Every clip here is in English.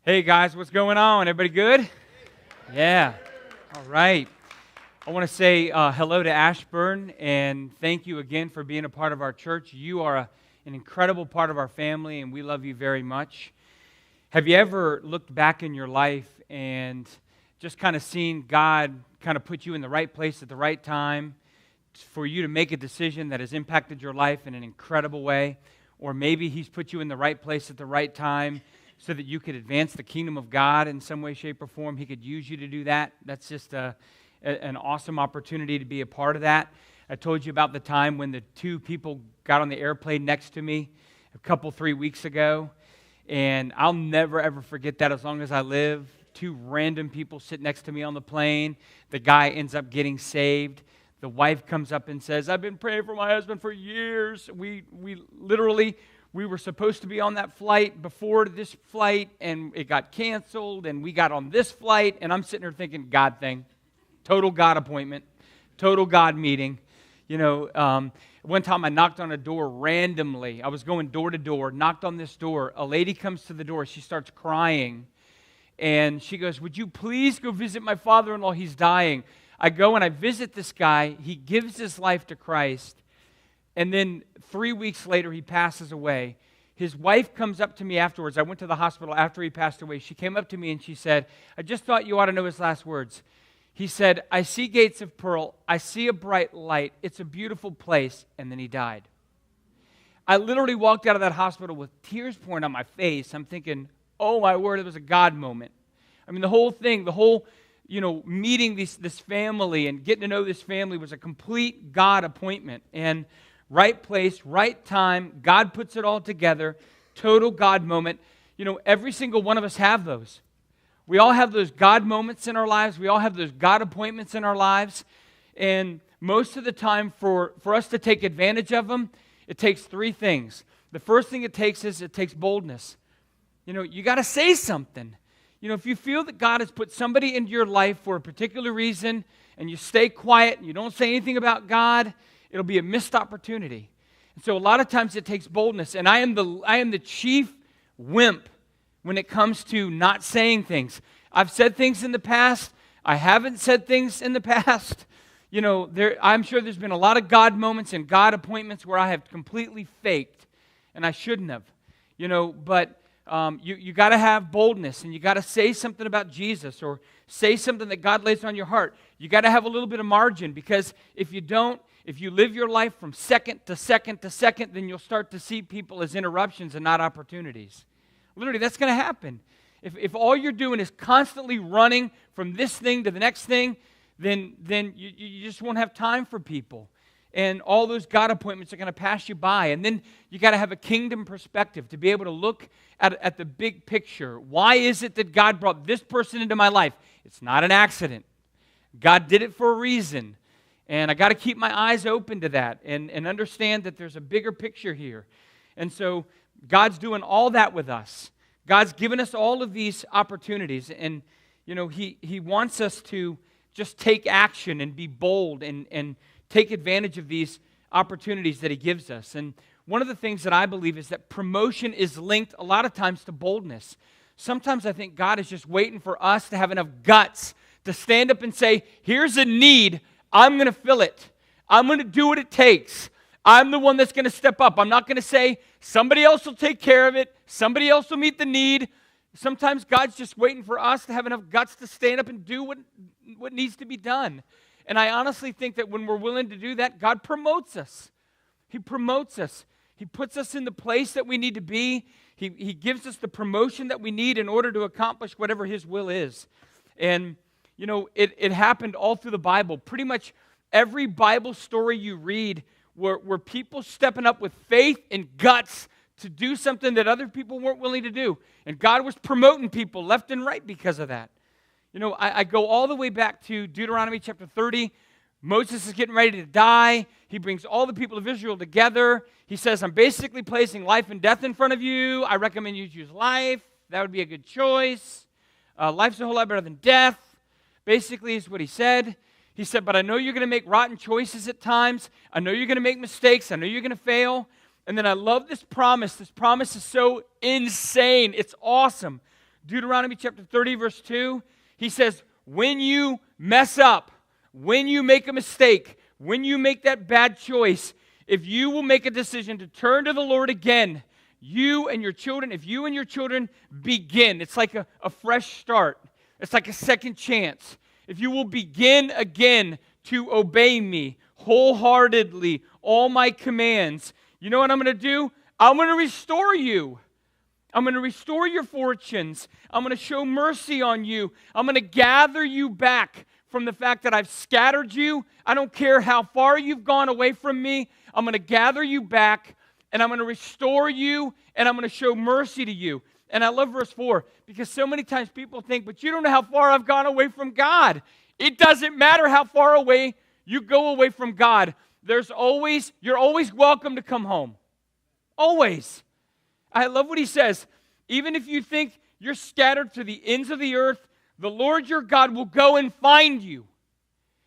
Hey guys, what's going on? Everybody good? Yeah. All right. I want to say hello to Ashburn and thank you again for being a part of our church. You are an incredible part of our family and we love you very much. Have you ever looked back in your life and just kind of seen God kind of put you in the right place at the right time for you to make a decision that has impacted your life in an incredible way? Or maybe He's put you in the right place at the right time so that you could advance the kingdom of God in some way, shape, or form. He could use you to do that. That's just an awesome opportunity to be a part of that. I told you about the time when the two people got on the airplane next to me a 3 weeks ago, and I'll never, ever forget that as long as I live. Two random people sit next to me on the plane. The guy ends up getting saved. The wife comes up and says, I've been praying for my husband for years. We were supposed to be on that flight before this flight, and it got canceled, and we got on this flight, and I'm sitting there thinking, God thing, total God appointment, total God meeting. You know, one time I knocked on a door randomly. I was going door to door, knocked on this door. A lady comes to the door. She starts crying, and she goes, would you please go visit my father-in-law? He's dying. I go and I visit this guy. He gives his life to Christ. And then 3 weeks later, he passes away. His wife comes up to me afterwards. I went to the hospital after he passed away. She came up to me and she said, I just thought you ought to know his last words. He said, I see gates of pearl. I see a bright light. It's a beautiful place. And then he died. I literally walked out of that hospital with tears pouring on my face. I'm thinking, oh my word, it was a God moment. I mean, the whole thing, meeting this family and getting to know this family was a complete God appointment. And right place, right time, God puts it all together, total God moment. You know, every single one of us have those. We all have those God moments in our lives. We all have those God appointments in our lives. And most of the time, for us to take advantage of them, it takes three things. The first thing it takes boldness. You know, you got to say something. You know, if you feel that God has put somebody into your life for a particular reason, and you stay quiet and you don't say anything about God, it'll be a missed opportunity. And so a lot of times it takes boldness. And I am the chief wimp when it comes to not saying things. I've said things in the past. I haven't said things in the past. You know, I'm sure there's been a lot of God moments and God appointments where I have completely faked, and I shouldn't have. You know, but you got to have boldness, and you got to say something about Jesus or say something that God lays on your heart. You got to have a little bit of margin, because if you don't, if you live your life from second to second to second, then you'll start to see people as interruptions and not opportunities. Literally, that's going to happen. If all you're doing is constantly running from this thing to the next thing, then you just won't have time for people. And all those God appointments are going to pass you by. And then you got to have a kingdom perspective to be able to look at the big picture. Why is it that God brought this person into my life? It's not an accident. God did it for a reason. And I got to keep my eyes open to that and understand that there's a bigger picture here. And so God's doing all that with us. God's given us all of these opportunities. And, you know, He wants us to just take action and be bold and take advantage of these opportunities that He gives us. And one of the things that I believe is that promotion is linked a lot of times to boldness. Sometimes I think God is just waiting for us to have enough guts to stand up and say, here's a need, I'm going to fill it. I'm going to do what it takes. I'm the one that's going to step up. I'm not going to say, somebody else will take care of it. Somebody else will meet the need. Sometimes God's just waiting for us to have enough guts to stand up and do what needs to be done. And I honestly think that when we're willing to do that, God promotes us. He promotes us. He puts us in the place that we need to be. He gives us the promotion that we need in order to accomplish whatever His will is. And you know, it happened all through the Bible. Pretty much every Bible story you read were people stepping up with faith and guts to do something that other people weren't willing to do. And God was promoting people left and right because of that. You know, I go all the way back to Deuteronomy chapter 30. Moses is getting ready to die. He brings all the people of Israel together. He says, I'm basically placing life and death in front of you. I recommend you choose life. That would be a good choice. Life's a whole lot better than death. Basically is what he said. He said, but I know you're going to make rotten choices at times. I know you're going to make mistakes. I know you're going to fail. And then I love this promise. This promise is so insane. It's awesome. Deuteronomy chapter 30, verse 2, he says, when you mess up, when you make a mistake, when you make that bad choice, if you will make a decision to turn to the Lord again, you and your children, if you and your children begin, it's like a fresh start. It's like a second chance. If you will begin again to obey me wholeheartedly, all my commands, you know what I'm going to do? I'm going to restore you. I'm going to restore your fortunes. I'm going to show mercy on you. I'm going to gather you back from the fact that I've scattered you. I don't care how far you've gone away from me. I'm going to gather you back, and I'm going to restore you, and I'm going to show mercy to you. And I love verse 4, because so many times people think, but you don't know how far I've gone away from God. It doesn't matter how far away you go away from God. You're always welcome to come home. Always. I love what he says. Even if you think you're scattered to the ends of the earth, the Lord your God will go and find you.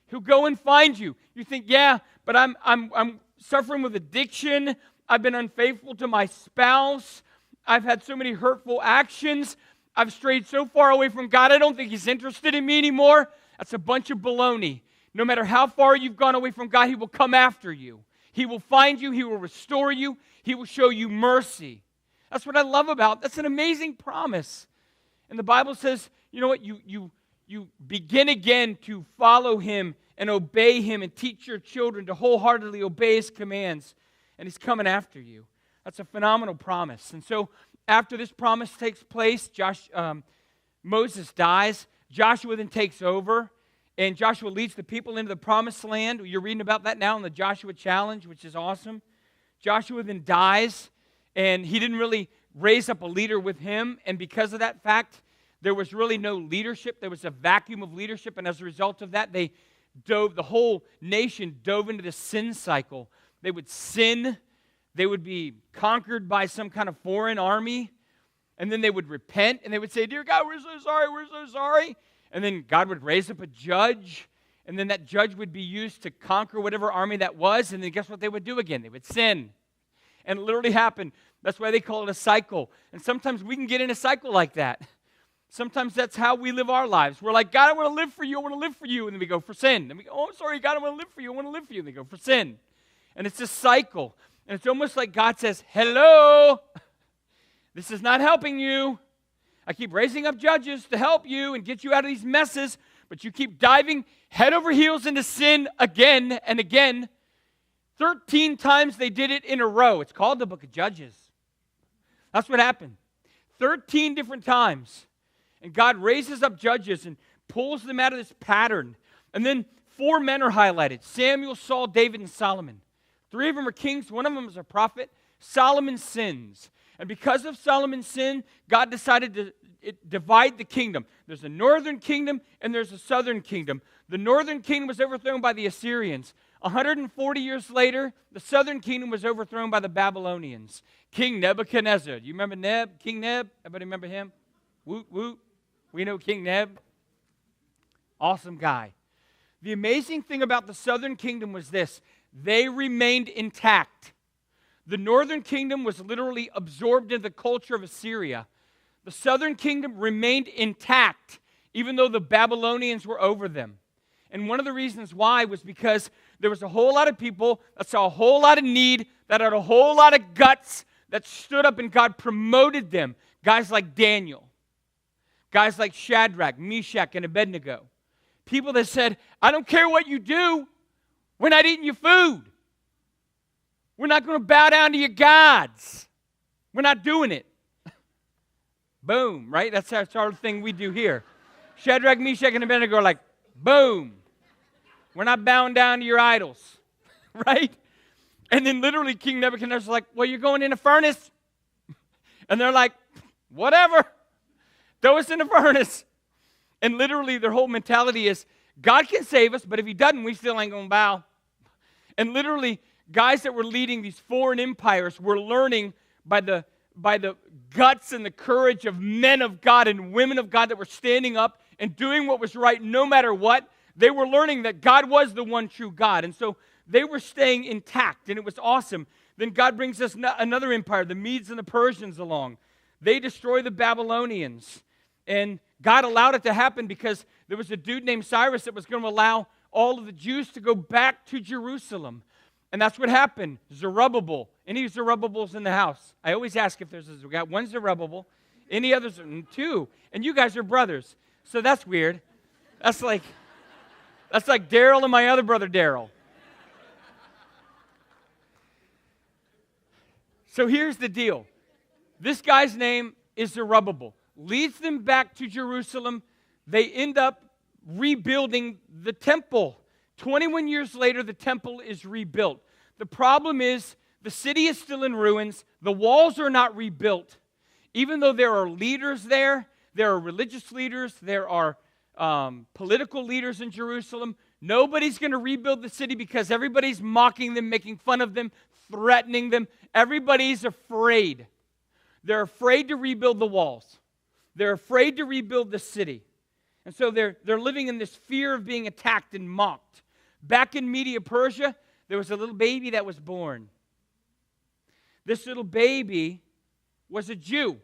He'll go and find you. You think, yeah, but I'm suffering with addiction. I've been unfaithful to my spouse. I've had so many hurtful actions. I've strayed so far away from God, I don't think He's interested in me anymore. That's a bunch of baloney. No matter how far you've gone away from God, He will come after you. He will find you. He will restore you. He will show you mercy. That's what I love about. That's an amazing promise. And the Bible says, you know what? You begin again to follow Him and obey Him and teach your children to wholeheartedly obey His commands. And He's coming after you. That's a phenomenal promise. And so after this promise takes place, Moses dies. Joshua then takes over. And Joshua leads the people into the promised land. You're reading about that now in the Joshua Challenge, which is awesome. Joshua then dies. And he didn't really raise up a leader with him. And because of that fact, there was really no leadership. There was a vacuum of leadership. And as a result of that, the whole nation dove into this sin cycle. They would sin. They would be conquered by some kind of foreign army. And then they would repent. And they would say, dear God, we're so sorry. We're so sorry. And then God would raise up a judge. And then that judge would be used to conquer whatever army that was. And then guess what they would do again? They would sin. And it literally happened. That's why they call it a cycle. And sometimes we can get in a cycle like that. Sometimes that's how we live our lives. We're like, God, I want to live for you. I want to live for you. And then we go for sin. And we go, oh, sorry, God, I want to live for you. I want to live for you. And they go for sin. And it's a cycle. And it's almost like God says, hello, this is not helping you. I keep raising up judges to help you and get you out of these messes, but you keep diving head over heels into sin again and again. 13 times they did it in a row. It's called the book of Judges. That's what happened. 13 different times. And God raises up judges and pulls them out of this pattern. And then 4 men are highlighted. Samuel, Saul, David, and Solomon. 3 of them are kings. 1 of them is a prophet. Solomon sins. And because of Solomon's sin, God decided to divide the kingdom. There's a northern kingdom and there's a southern kingdom. The northern kingdom was overthrown by the Assyrians. 140 years later, the southern kingdom was overthrown by the Babylonians. King Nebuchadnezzar. Do you remember King Neb? Everybody remember him? Woot, woot. We know King Neb. Awesome guy. The amazing thing about the southern kingdom was this. They remained intact. The northern kingdom was literally absorbed into the culture of Assyria. The southern kingdom remained intact, even though the Babylonians were over them. And one of the reasons why was because there was a whole lot of people that saw a whole lot of need, that had a whole lot of guts, that stood up and God promoted them. Guys like Daniel. Guys like Shadrach, Meshach, and Abednego. People that said, I don't care what you do. We're not eating your food. We're not going to bow down to your gods. We're not doing it. Boom, right? That's our sort of thing we do here. Shadrach, Meshach, and Abednego are like, boom. We're not bowing down to your idols, right? And then literally King Nebuchadnezzar's like, well, you're going in a furnace. And they're like, whatever. Throw us in a furnace. And literally their whole mentality is, God can save us, but if He doesn't, we still ain't going to bow. And literally, guys that were leading these foreign empires were learning by the guts and the courage of men of God and women of God that were standing up and doing what was right no matter what. They were learning that God was the one true God. And so they were staying intact, and it was awesome. Then God brings us another empire, the Medes and the Persians, along. They destroy the Babylonians. And God allowed it to happen because there was a dude named Cyrus that was going to allow all of the Jews to go back to Jerusalem. And that's what happened. Zerubbabel. Any Zerubbabels in the house? I always ask if there's we got one Zerubbabel. Any others? Two. And you guys are brothers. So that's weird. That's like Daryl and my other brother Daryl. So here's the deal. This guy's name is Zerubbabel. Leads them back to Jerusalem. They end up rebuilding the temple. 21 years later, the temple is rebuilt. The problem is the city is still in ruins. The walls are not rebuilt. Even though there are leaders there are religious leaders, there are political leaders in Jerusalem. Nobody's going to rebuild the city because everybody's mocking them, making fun of them, threatening them. Everybody's afraid. They're afraid to rebuild the walls. They're afraid to rebuild the city. And so they're living in this fear of being attacked and mocked. Back in Media Persia, there was a little baby that was born. This little baby was a Jew.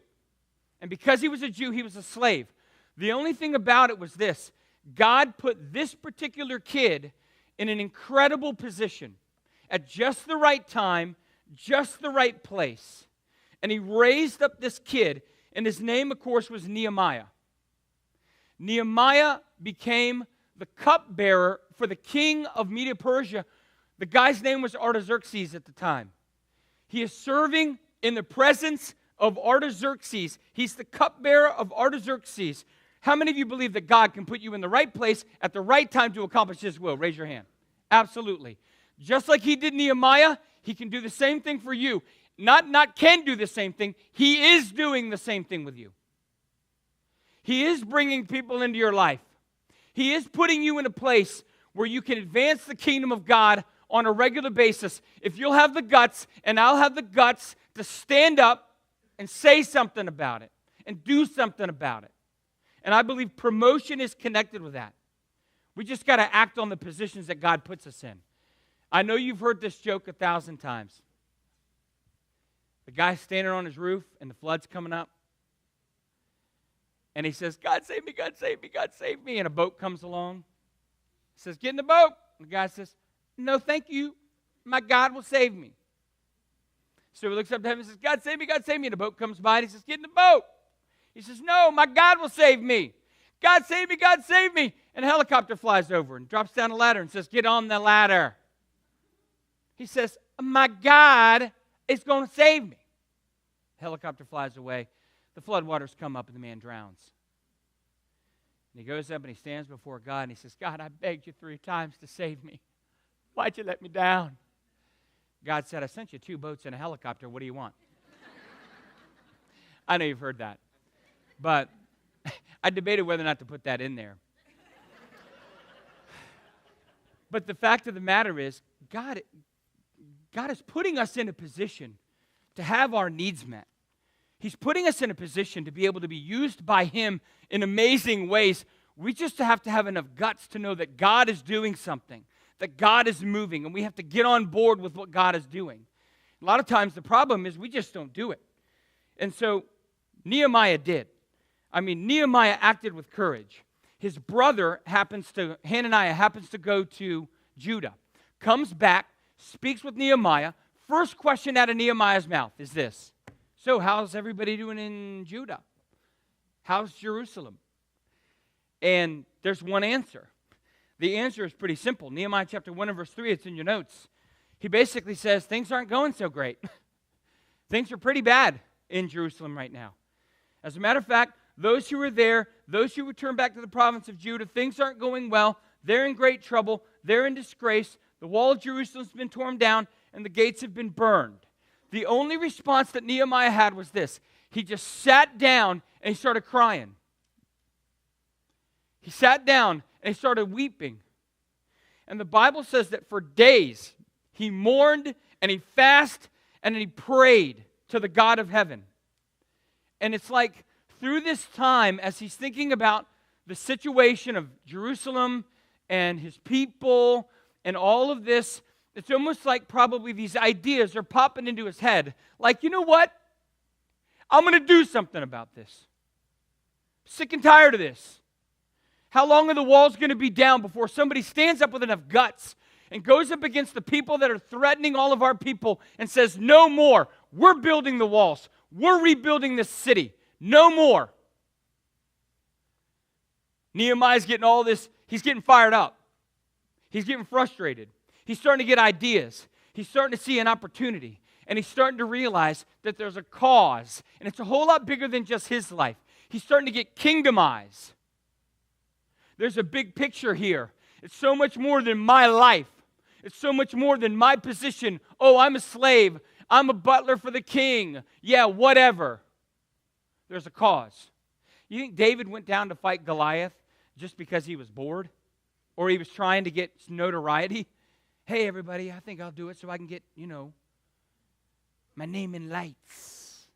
And because he was a Jew, he was a slave. The only thing about it was this. God put this particular kid in an incredible position at just the right time, just the right place. And he raised up this kid, and his name, of course, was Nehemiah. Nehemiah became the cupbearer for the king of Media Persia. The guy's name was Artaxerxes at the time. He is serving in the presence of Artaxerxes. He's the cupbearer of Artaxerxes. How many of you believe that God can put you in the right place at the right time to accomplish His will? Raise your hand. Absolutely. Just like He did Nehemiah, He can do the same thing for you. Not can do the same thing. He is doing the same thing with you. He is bringing people into your life. He is putting you in a place where you can advance the kingdom of God on a regular basis. If you'll have the guts, and I'll have the guts to stand up and say something about it and do something about it. And I believe promotion is connected with that. We just got to act on the positions that God puts us in. I know you've heard this joke 1,000 times. The guy's standing on his roof and the flood's coming up. And he says, God save me, God save me, God save me. And a boat comes along. He says, get in the boat. And the guy says, no, thank you. My God will save me. So he looks up to heaven and says, God save me, God save me. And the boat comes by and he says, get in the boat. He says, no, my God will save me. God save me, God save me. And a helicopter flies over and drops down a ladder and says, get on the ladder. He says, my God is going to save me. The helicopter flies away. The floodwaters come up and the man drowns. And he goes up and he stands before God and he says, God, I begged you 3 times to save me. Why'd you let me down? God said, I sent you 2 boats and a helicopter. What do you want? I know you've heard that. But I debated whether or not to put that in there. But the fact of the matter is, God is putting us in a position to have our needs met. He's putting us in a position to be able to be used by Him in amazing ways. We just have to have enough guts to know that God is doing something, that God is moving, and we have to get on board with what God is doing. A lot of times the problem is we just don't do it. And so Nehemiah did. Nehemiah acted with courage. His brother Hananiah happens to go to Judah, comes back, speaks with Nehemiah. First question out of Nehemiah's mouth is this. So how's everybody doing in Judah? How's Jerusalem? And there's one answer. The answer is pretty simple. Nehemiah chapter 1 and verse 3, it's in your notes. He basically says things aren't going so great. Things are pretty bad in Jerusalem right now. As a matter of fact, those who are there, those who return back to the province of Judah, things aren't going well. They're in great trouble. They're in disgrace. The wall of Jerusalem has been torn down and the gates have been burned. The only response that Nehemiah had was this. He just sat down and he started crying. He sat down and he started weeping. And the Bible says that for days he mourned and he fasted and he prayed to the God of heaven. And it's like through this time, as he's thinking about the situation of Jerusalem and his people and all of this, it's almost like probably these ideas are popping into his head. Like, you know what? I'm going to do something about this. sick and tired of this. How long are the walls going to be down before somebody stands up with enough guts and goes up against the people that are threatening all of our people and says, no more. We're building the walls. We're rebuilding this city. No more. Nehemiah's getting all this. He's getting fired up. He's getting frustrated. He's starting to get ideas. He's starting to see an opportunity. And he's starting to realize that there's a cause. And it's a whole lot bigger than just his life. He's starting to get kingdom eyes. There's a big picture here. It's so much more than my life. It's so much more than my position. Oh, I'm a slave. I'm a butler for the king. Yeah, whatever. There's a cause. You think David went down to fight Goliath just because he was bored? Or he was trying to get notoriety? Hey, everybody, I think I'll do it so I can get, my name in lights.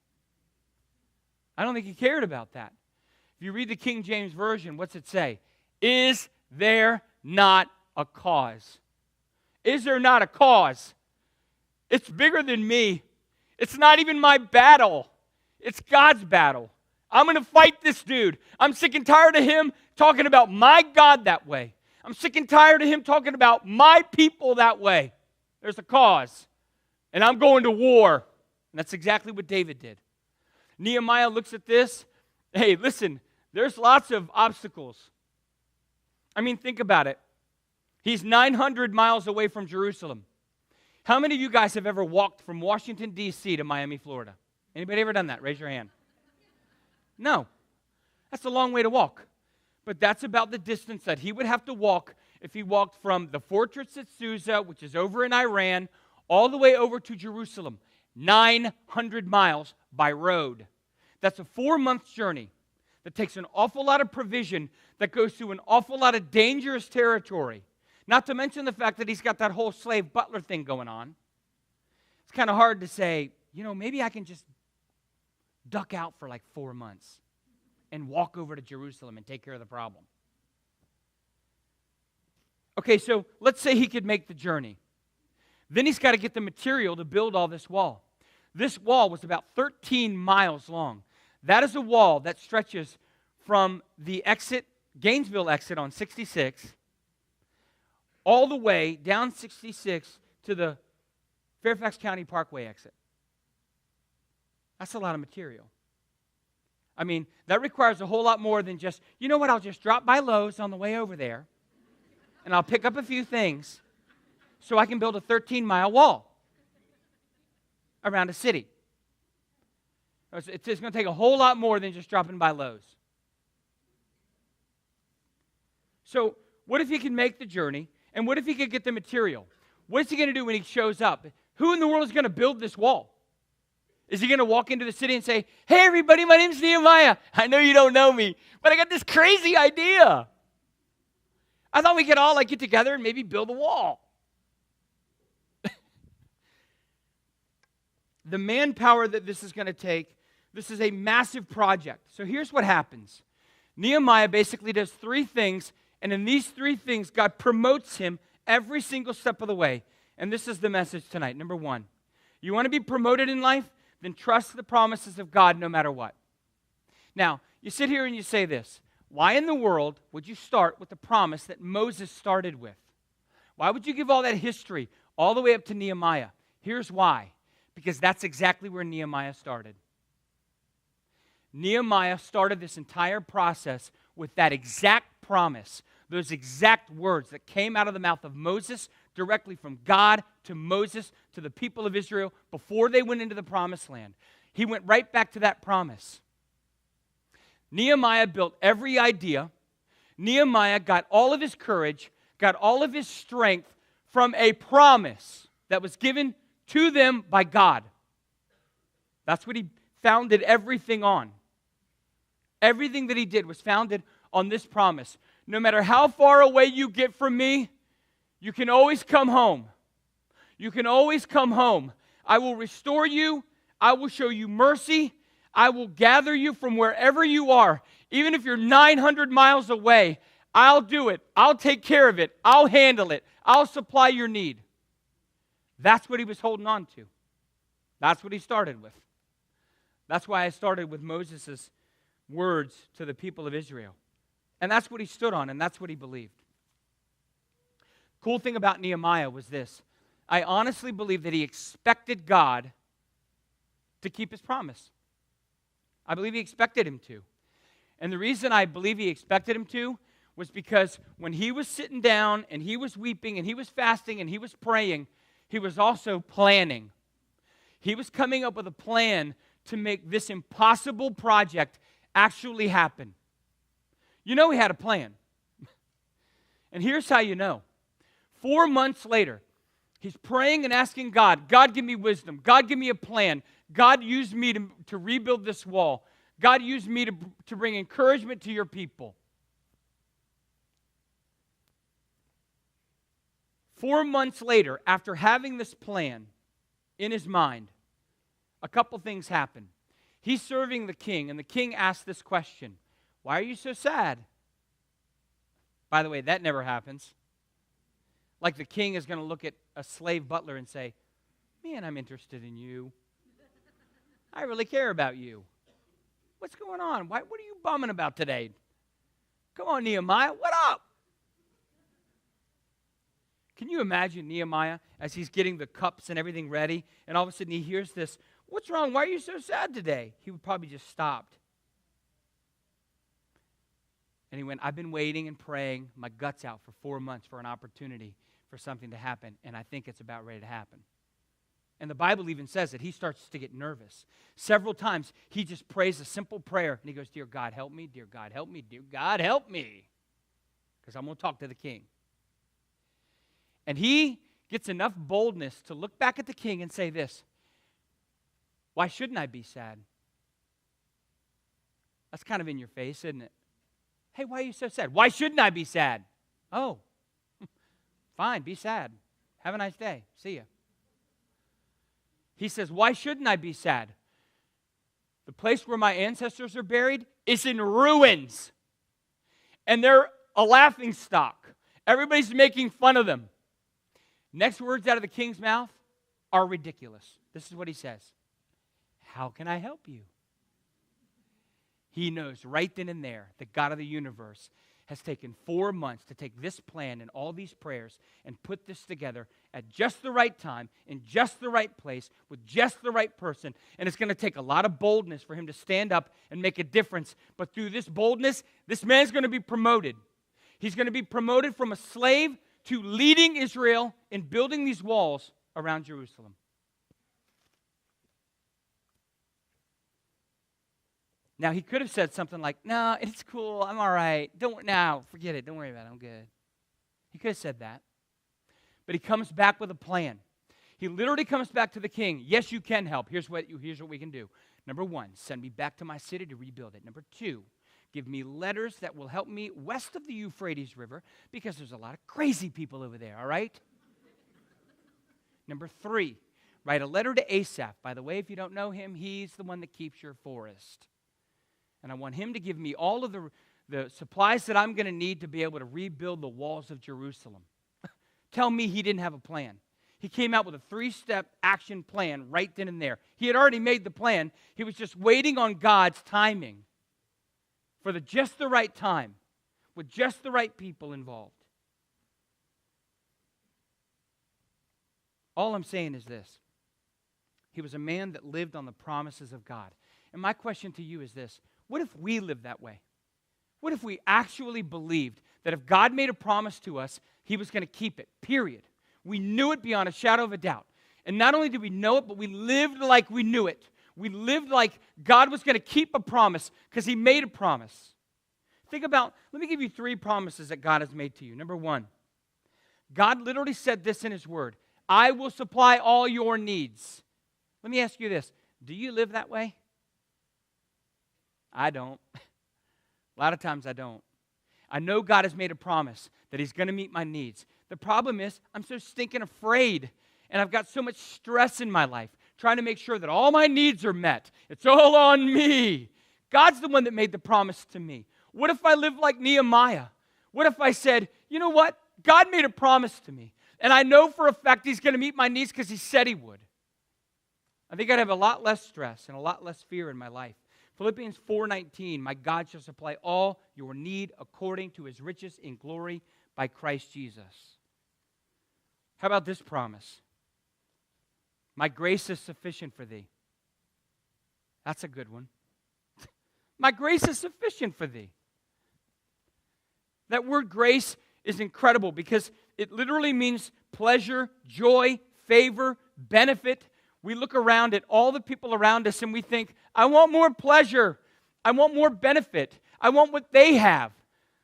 I don't think he cared about that. If you read the King James Version, what's it say? Is there not a cause? Is there not a cause? It's bigger than me. It's not even my battle. It's God's battle. I'm going to fight this dude. I'm sick and tired of him talking about my God that way. I'm sick and tired of him talking about my people that way. There's a cause. And I'm going to war. And that's exactly what David did. Nehemiah looks at this. Hey, listen, there's lots of obstacles. I mean, think about it. He's 900 miles away from Jerusalem. How many of you guys have ever walked from Washington, D.C. to Miami, Florida? Anybody ever done that? Raise your hand. No. That's a long way to walk. But that's about the distance that he would have to walk if he walked from the fortress at Susa, which is over in Iran, all the way over to Jerusalem. 900 miles by road. That's a 4-month journey that takes an awful lot of provision, that goes through an awful lot of dangerous territory. Not to mention the fact that he's got that whole slave butler thing going on. It's kind of hard to say, maybe I can just duck out for like 4 months and walk over to Jerusalem and take care of the problem. Okay, so let's say he could make the journey. Then he's got to get the material to build all this wall. This wall was about 13 miles long. That is a wall that stretches from the Gainesville exit on 66, all the way down 66 to the Fairfax County Parkway exit. That's a lot of material. I mean, that requires a whole lot more than just, I'll just drop by Lowe's on the way over there, and I'll pick up a few things so I can build a 13-mile wall around a city. It's going to take a whole lot more than just dropping by Lowe's. So what if he can make the journey, and what if he could get the material? What is he going to do when he shows up? Who in the world is going to build this wall? Is he going to walk into the city and say, hey, everybody, my name's Nehemiah. I know you don't know me, but I got this crazy idea. I thought we could all get together and maybe build a wall. The manpower that this is going to take, this is a massive project. So here's what happens. Nehemiah basically does 3 things, and in these 3 things, God promotes him every single step of the way. And this is the message tonight. Number 1, you want to be promoted in life? Then trust the promises of God no matter what. Now, you sit here and you say this. Why in the world would you start with the promise that Moses started with? Why would you give all that history all the way up to Nehemiah? Here's why. Because that's exactly where Nehemiah started. Nehemiah started this entire process with that exact promise, those exact words that came out of the mouth of Moses, directly from God to Moses to the people of Israel before they went into the promised land. He went right back to that promise. Nehemiah built every idea. Nehemiah got all of his courage, got all of his strength from a promise that was given to them by God. That's what he founded everything on. Everything that he did was founded on this promise. No matter how far away you get from me, you can always come home. You can always come home. I will restore you. I will show you mercy. I will gather you from wherever you are. Even if you're 900 miles away, I'll do it. I'll take care of it. I'll handle it. I'll supply your need. That's what he was holding on to. That's what he started with. That's why I started with Moses' words to the people of Israel. And that's what he stood on, and that's what he believed. Cool thing about Nehemiah was this. I honestly believe that he expected God to keep his promise. I believe he expected him to. And the reason I believe he expected him to was because when he was sitting down and he was weeping and he was fasting and he was praying, he was also planning. He was coming up with a plan to make this impossible project actually happen. You know he had a plan. And here's how you know. 4 months later, he's praying and asking God, God, give me wisdom. God, give me a plan. God, use me to rebuild this wall. God, use me to bring encouragement to your people. 4 months later, after having this plan in his mind, a couple things happen. He's serving the king, and the king asks this question, why are you so sad? By the way, that never happens. Like the king is going to look at a slave butler and say, man, I'm interested in you. I really care about you. What's going on? What are you bumming about today? Come on, Nehemiah, what up? Can you imagine Nehemiah as he's getting the cups and everything ready, and all of a sudden he hears this, what's wrong? Why are you so sad today? He would probably just stopped. And he went, I've been waiting and praying my guts out for 4 months for an opportunity for something to happen, and I think it's about ready to happen. And the Bible even says that he starts to get nervous. Several times he just prays a simple prayer, and he goes, dear God, help me, dear God, help me, dear God, help me, because I'm going to talk to the king. And he gets enough boldness to look back at the king and say this, why shouldn't I be sad? That's kind of in your face, isn't it? Hey, why are you so sad? Why shouldn't I be sad? Oh, fine, be sad. Have a nice day. See ya. He says, why shouldn't I be sad? The place where my ancestors are buried is in ruins. And they're a laughing stock. Everybody's making fun of them. Next words out of the king's mouth are ridiculous. This is what he says. How can I help you? He knows right then and there that God of the universe has taken 4 months to take this plan and all these prayers and put this together at just the right time, in just the right place, with just the right person. And it's going to take a lot of boldness for him to stand up and make a difference. But through this boldness, this man's going to be promoted. He's going to be promoted from a slave to leading Israel in building these walls around Jerusalem. Now, he could have said something like, no, it's cool, I'm all right. Forget it, don't worry about it, I'm good. He could have said that. But he comes back with a plan. He literally comes back to the king. Yes, you can help. Here's what we can do. Number 1, send me back to my city to rebuild it. Number 2, give me letters that will help me west of the Euphrates River because there's a lot of crazy people over there, all right? Number 3, write a letter to Asaph. By the way, if you don't know him, he's the one that keeps your forest. And I want him to give me all of the supplies that I'm going to need to be able to rebuild the walls of Jerusalem. Tell me he didn't have a plan. He came out with a 3-step action plan right then and there. He had already made the plan. He was just waiting on God's timing for just the right time with just the right people involved. All I'm saying is this. He was a man that lived on the promises of God. And my question to you is this. What if we lived that way? What if we actually believed that if God made a promise to us, he was going to keep it, period. We knew it beyond a shadow of a doubt. And not only did we know it, but we lived like we knew it. We lived like God was going to keep a promise because he made a promise. Let me give you 3 promises that God has made to you. Number 1, God literally said this in his word, I will supply all your needs. Let me ask you this. Do you live that way? I don't. A lot of times I don't. I know God has made a promise that he's going to meet my needs. The problem is I'm so stinking afraid, and I've got so much stress in my life trying to make sure that all my needs are met. It's all on me. God's the one that made the promise to me. What if I lived like Nehemiah? What if I said, you know what? God made a promise to me, and I know for a fact he's going to meet my needs because he said he would. I think I'd have a lot less stress and a lot less fear in my life. Philippians 4:19, my God shall supply all your need according to his riches in glory by Christ Jesus. How about this promise? My grace is sufficient for thee. That's a good one. My grace is sufficient for thee. That word grace is incredible because it literally means pleasure, joy, favor, benefit. We look around at all the people around us and we think, I want more pleasure. I want more benefit. I want what they have.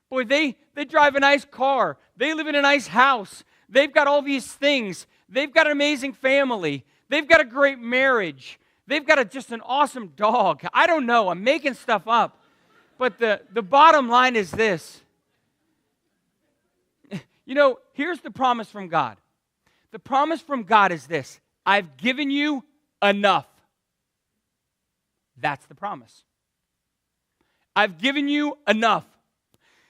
Boy, they drive a nice car. They live in a nice house. They've got all these things. They've got an amazing family. They've got a great marriage. They've got just an awesome dog. I don't know. I'm making stuff up. But the bottom line is this. You know, here's the promise from God. The promise from God is this. I've given you enough. That's the promise. I've given you enough.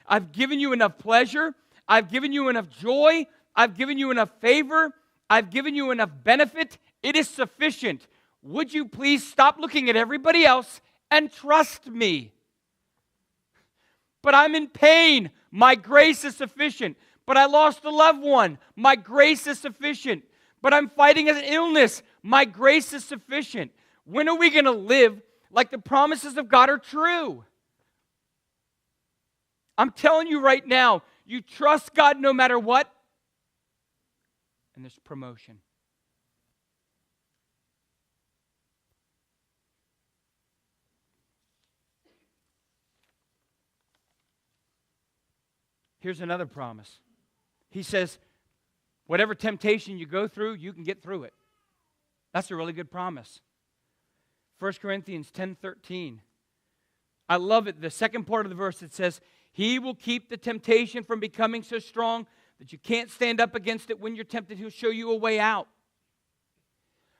I've given you enough pleasure. I've given you enough joy. I've given you enough favor. I've given you enough benefit. It is sufficient. Would you please stop looking at everybody else and trust me? But I'm in pain. My grace is sufficient. But I lost a loved one. My grace is sufficient. But I'm fighting an illness. My grace is sufficient. When are we going to live like the promises of God are true? I'm telling you right now, you trust God no matter what, and there's promotion. Here's another promise. He says, whatever temptation you go through, you can get through it. That's a really good promise. 1 Corinthians 10:13. I love it. The second part of the verse, it says, he will keep the temptation from becoming so strong that you can't stand up against it. When you're tempted, he'll show you a way out.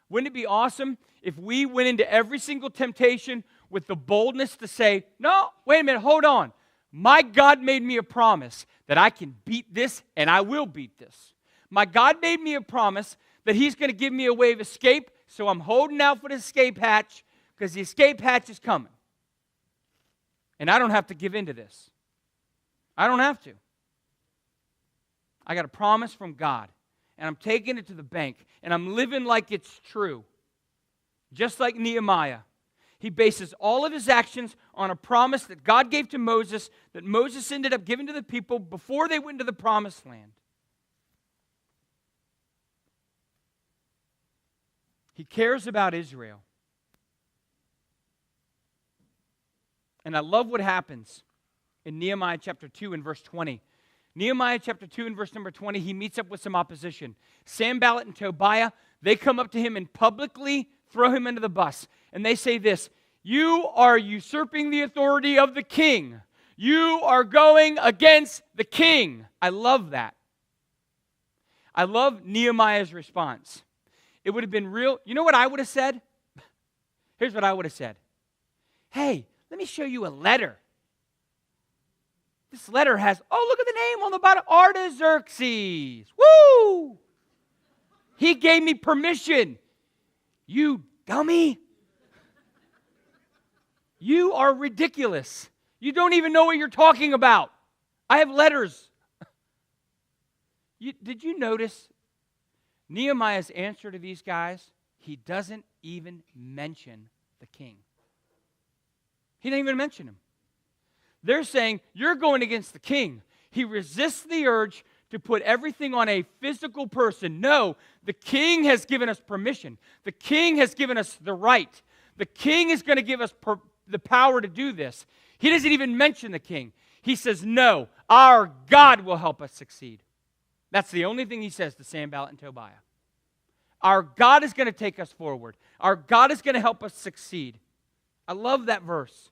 Wouldn't it be awesome if we went into every single temptation with the boldness to say, no, wait a minute, hold on. My God made me a promise that I can beat this and I will beat this. My God made me a promise that he's going to give me a way of escape, so I'm holding out for the escape hatch because the escape hatch is coming. And I don't have to give in to this. I don't have to. I got a promise from God, and I'm taking it to the bank, and I'm living like it's true. Just like Nehemiah. He bases all of his actions on a promise that God gave to Moses, that Moses ended up giving to the people before they went into the promised land. He cares about Israel. And I love what happens in Nehemiah chapter 2 and verse 20. Nehemiah chapter 2 and verse number 20, he meets up with some opposition. Sanballat and Tobiah, they come up to him and publicly throw him into the bus. And they say this, you are usurping the authority of the king. You are going against the king. I love that. I love Nehemiah's response. It would have been real. You know what I would have said? Here's what I would have said. Hey, let me show you a letter. This letter has, oh, look at the name on the bottom, Artaxerxes. Woo! He gave me permission. You dummy. You are ridiculous. You don't even know what you're talking about. I have letters. Did you notice Nehemiah's answer to these guys? He doesn't even mention the king. He didn't even mention him. They're saying, you're going against the king. He resists the urge to put everything on a physical person. No, the king has given us permission. The king has given us the right. The king is going to give us the power to do this. He doesn't even mention the king. He says, no, our God will help us succeed. That's the only thing he says to Sanballat and Tobiah. Our God is going to take us forward. Our God is going to help us succeed. I love that verse.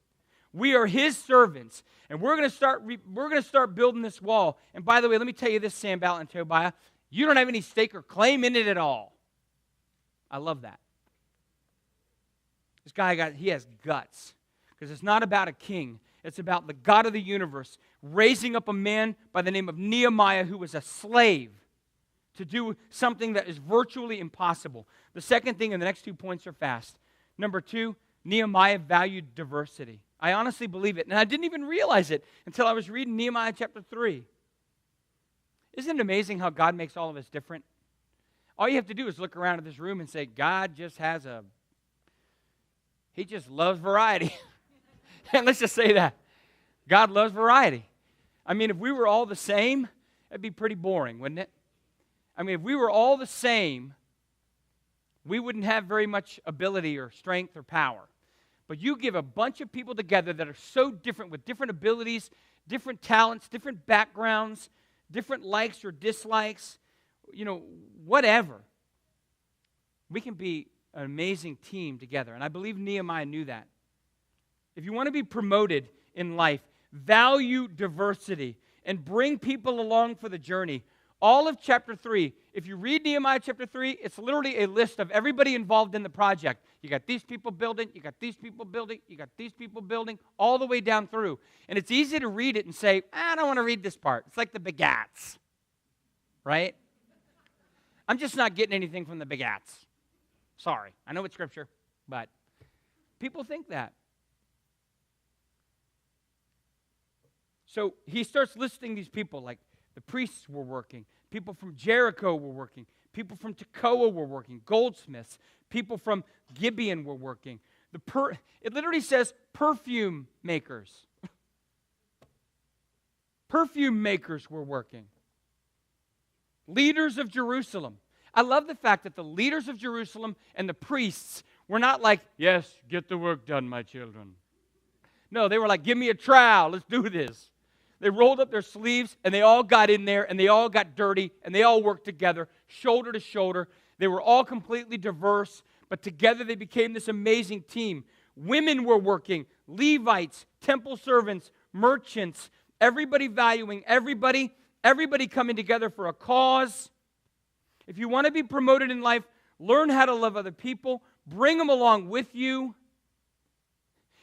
We are his servants, and we're going to start building this wall. And by the way, let me tell you this, Sanballat and Tobiah, you don't have any stake or claim in it at all. I love that. This guy he has guts, because it's not about a king. It's about the God of the universe raising up a man by the name of Nehemiah who was a slave to do something that is virtually impossible. The second thing, and the next 2 points are fast. Number 2, Nehemiah valued diversity. I honestly believe it. And I didn't even realize it until I was reading Nehemiah chapter 3. Isn't it amazing how God makes all of us different? All you have to do is look around at this room and say, God just He just loves variety. And let's just say that. God loves variety. I mean, if we were all the same, that'd be pretty boring, wouldn't it? I mean, if we were all the same, we wouldn't have very much ability or strength or power. But you give a bunch of people together that are so different, with different abilities, different talents, different backgrounds, different likes or dislikes, whatever. We can be an amazing team together. And I believe Nehemiah knew that. If you want to be promoted in life, value diversity and bring people along for the journey. All of chapter 3, if you read Nehemiah chapter 3, it's literally a list of everybody involved in the project. You got these people building, you got these people building, you got these people building, all the way down through. And it's easy to read it and say, I don't want to read this part. It's like the begats, right? I'm just not getting anything from the begats. Sorry, I know it's scripture, but people think that. So he starts listing these people, like the priests were working, people from Jericho were working, people from Tekoa were working, goldsmiths, people from Gibeon were working. It literally says perfume makers. Perfume makers were working. Leaders of Jerusalem. I love the fact that the leaders of Jerusalem and the priests were not like, yes, get the work done, my children. No, they were like, give me a trowel, let's do this. They rolled up their sleeves, and they all got in there, and they all got dirty, and they all worked together, shoulder to shoulder. They were all completely diverse, but together they became this amazing team. Women were working, Levites, temple servants, merchants, everybody valuing everybody coming together for a cause. If you want to be promoted in life, learn how to love other people, bring them along with you.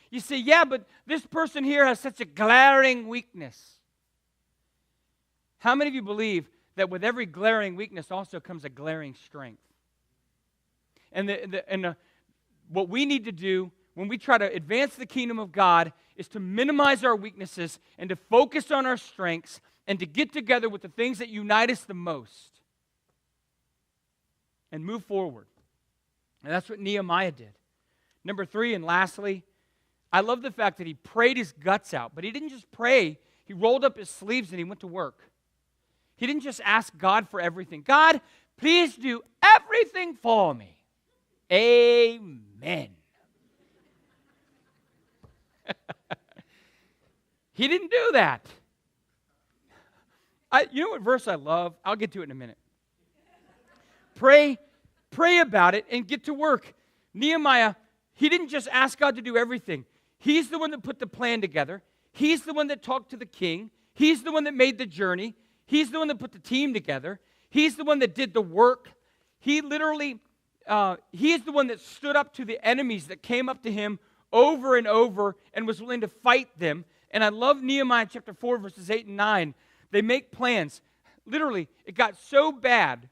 You say, yeah, but this person here has such a glaring weakness. How many of you believe that with every glaring weakness also comes a glaring strength? And what we need to do when we try to advance the kingdom of God is to minimize our weaknesses and to focus on our strengths and to get together with the things that unite us the most and move forward. And that's what Nehemiah did. Number 3, and lastly, I love the fact that he prayed his guts out, but he didn't just pray. He rolled up his sleeves and he went to work. He didn't just ask God for everything. God, please do everything for me. Amen. He didn't do that. You know what verse I love? I'll get to it in a minute. Pray about it and get to work. Nehemiah, he didn't just ask God to do everything. He's the one that put the plan together. He's the one that talked to the king. He's the one that made the journey. He's the one that put the team together. He's the one that did the work. He is the one that stood up to the enemies that came up to him over and over and was willing to fight them. And I love Nehemiah chapter 4, verses 8 and 9. They make plans. Literally, it got so bad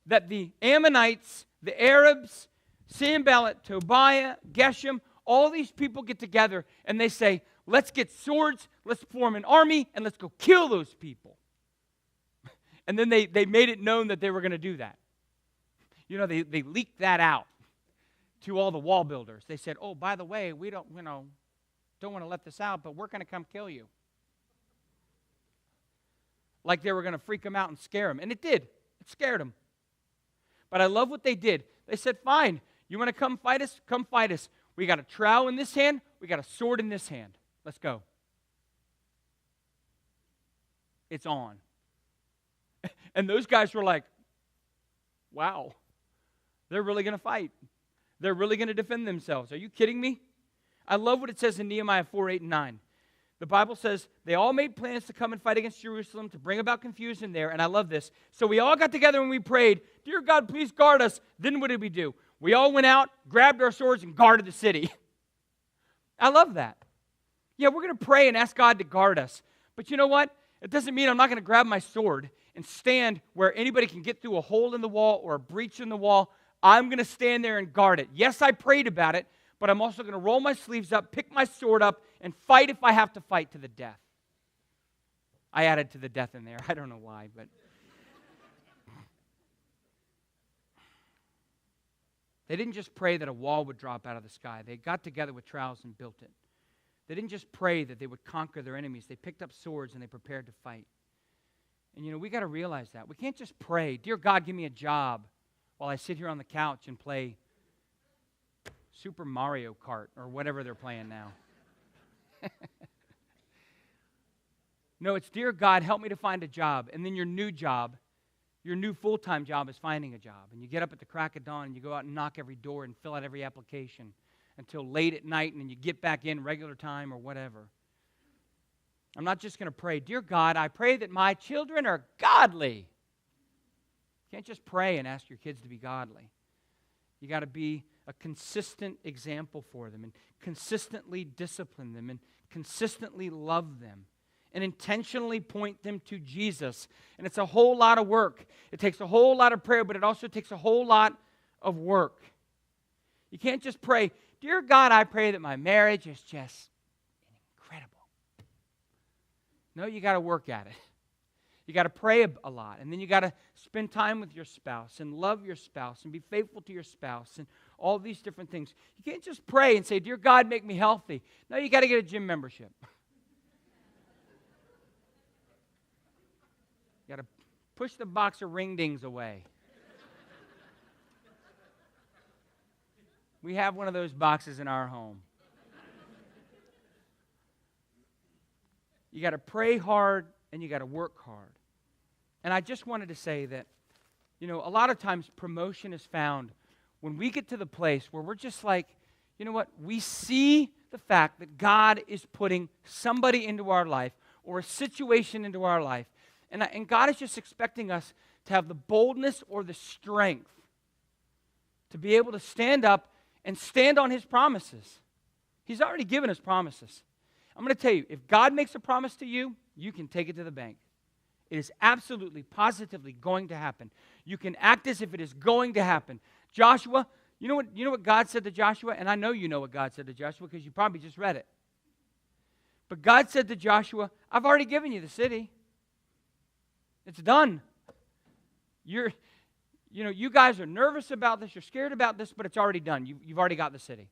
that the Ammonites, the Arabs, Sanballat, Tobiah, Geshem, all these people get together and they say, let's get swords, let's form an army, and let's go kill those people. And then they made it known that they were going to do that. You know, they leaked that out to all the wall builders. They said, oh, by the way, we don't want to let this out, but we're going to come kill you. Like they were going to freak them out and scare them. And it did. It scared them. But I love what they did. They said, fine, you want to come fight us? Come fight us. We got a trowel in this hand. We got a sword in this hand. Let's go. It's on. And those guys were like, wow, they're really going to fight. They're really going to defend themselves. Are you kidding me? I love what it says in Nehemiah 4, 8, and 9. The Bible says they all made plans to come and fight against Jerusalem, to bring about confusion there, and I love this. So we all got together and we prayed, dear God, please guard us. Then what did we do? We all went out, grabbed our swords, and guarded the city. I love that. Yeah, we're going to pray and ask God to guard us. But you know what? It doesn't mean I'm not going to grab my sword and stand where anybody can get through a hole in the wall or a breach in the wall. I'm going to stand there and guard it. Yes, I prayed about it, but I'm also going to roll my sleeves up, pick my sword up, and fight if I have to fight to the death. I added to the death in there. I don't know why, but... They didn't just pray that a wall would drop out of the sky. They got together with trowels and built it. They didn't just pray that they would conquer their enemies. They picked up swords and they prepared to fight. And we got to realize that. We can't just pray, "Dear God, give me a job," while I sit here on the couch and play Super Mario Kart or whatever they're playing now. No, it's, "Dear God, help me to find a job." And then your new job, your new full-time job is finding a job. And you get up at the crack of dawn and you go out and knock every door and fill out every application until late at night, and then you get back in regular time or whatever. I'm not just going to pray, "Dear God, I pray that my children are godly." You can't just pray and ask your kids to be godly. You got to be a consistent example for them and consistently discipline them and consistently love them and intentionally point them to Jesus. And it's a whole lot of work. It takes a whole lot of prayer, but it also takes a whole lot of work. You can't just pray, "Dear God, I pray that my marriage is just incredible." No, you got to work at it. You got to pray a lot, and then you got to spend time with your spouse and love your spouse and be faithful to your spouse and all these different things. You can't just pray and say, "Dear God, make me healthy." No, you got to get a gym membership. You got to push the box of ring dings away. We have one of those boxes in our home. You got to pray hard and you got to work hard. And I just wanted to say that, a lot of times promotion is found when we get to the place where we're just like, you know what? We see the fact that God is putting somebody into our life or a situation into our life. And God is just expecting us to have the boldness or the strength to be able to stand up and stand on His promises. He's already given us promises. I'm going to tell you, if God makes a promise to you, you can take it to the bank. It is absolutely, positively going to happen. You can act as if it is going to happen. Joshua, you know what God said to Joshua? And I know you know what God said to Joshua because you probably just read it. But God said to Joshua, "I've already given you the city. It's done. You guys are nervous about this, you're scared about this, but it's already done. You've already got the city."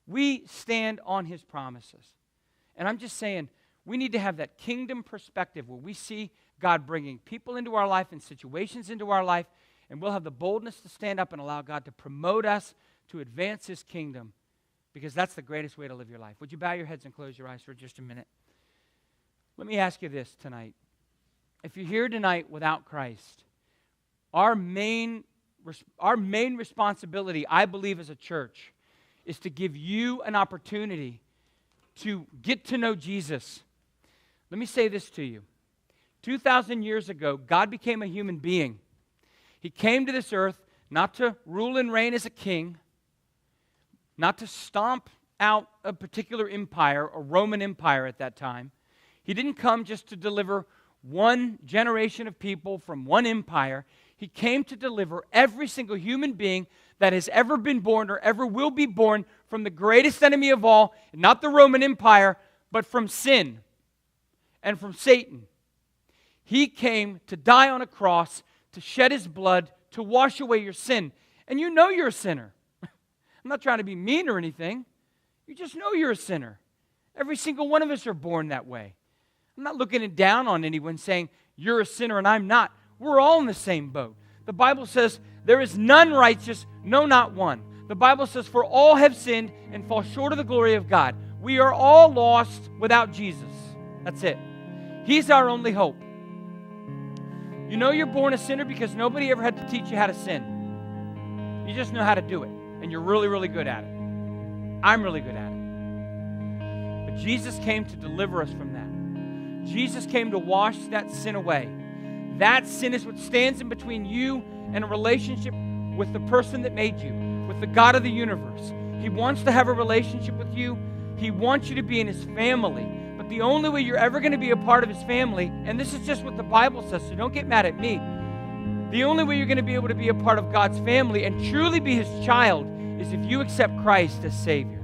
We stand on His promises. And I'm just saying, we need to have that kingdom perspective where we see God bringing people into our life and situations into our life, and we'll have the boldness to stand up and allow God to promote us to advance His kingdom, because that's the greatest way to live your life. Would you bow your heads and close your eyes for just a minute? Let me ask you this tonight. If you're here tonight without Christ, our main responsibility, I believe, as a church, is to give you an opportunity to get to know Jesus. Let me say this to you. 2,000 years ago, God became a human being. He came to this earth not to rule and reign as a king, not to stomp out a particular empire, a Roman Empire at that time. He didn't come just to deliver one generation of people from one empire. He came to deliver every single human being that has ever been born or ever will be born from the greatest enemy of all, not the Roman Empire, but from sin and from Satan. He came to die on a cross, to shed His blood, to wash away your sin. And you know you're a sinner. I'm not trying to be mean or anything. You just know you're a sinner. Every single one of us are born that way. I'm not looking down on anyone saying, "You're a sinner and I'm not." We're all in the same boat. The Bible says, "There is none righteous, no, not one." The Bible says, "For all have sinned and fall short of the glory of God." We are all lost without Jesus. That's it. He's our only hope. You know you're born a sinner because nobody ever had to teach you how to sin. You just know how to do it, and you're really, really good at it. I'm really good at it. But Jesus came to deliver us from that. Jesus came to wash that sin away. That sin is what stands in between you and a relationship with the person that made you, with the God of the universe. He wants to have a relationship with you. He wants you to be in His family. But the only way you're ever going to be a part of His family, and this is just what the Bible says, so don't get mad at me. The only way you're going to be able to be a part of God's family and truly be His child is if you accept Christ as Savior.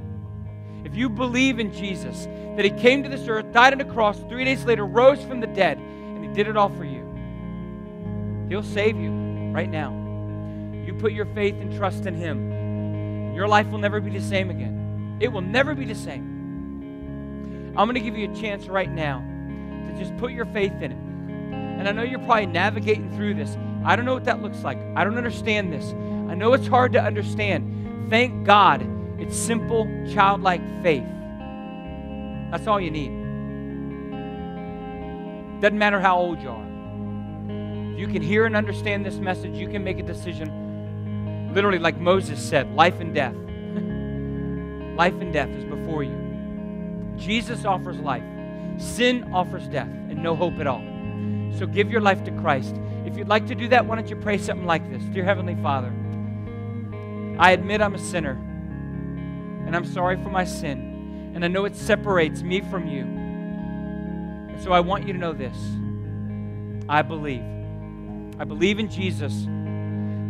If you believe in Jesus, that He came to this earth, died on the cross, 3 days later rose from the dead, and He did it all for you. He'll save you right now. You put your faith and trust in Him. Your life will never be the same again. It will never be the same. I'm going to give you a chance right now to just put your faith in it. And I know you're probably navigating through this. I don't know what that looks like. I don't understand this. I know it's hard to understand. Thank God it's simple, childlike faith. That's all you need. Doesn't matter how old you are. If you can hear and understand this message, you can make a decision. Literally, like Moses said, life and death. Life and death is before you. Jesus offers life. Sin offers death and no hope at all. So give your life to Christ. If you'd like to do that, why don't you pray something like this? Dear Heavenly Father, I admit I'm a sinner, and I'm sorry for my sin, and I know it separates me from you. And so I want you to know this. I believe. I believe in Jesus,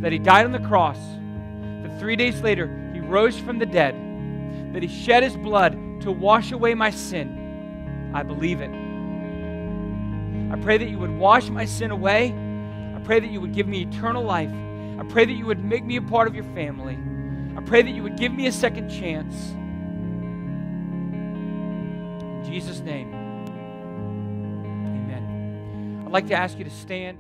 that He died on the cross, that 3 days later He rose from the dead, that He shed His blood to wash away my sin. I believe it. I pray that you would wash my sin away. I pray that you would give me eternal life. I pray that you would make me a part of your family. I pray that you would give me a second chance. In Jesus' name, amen. I'd like to ask you to stand.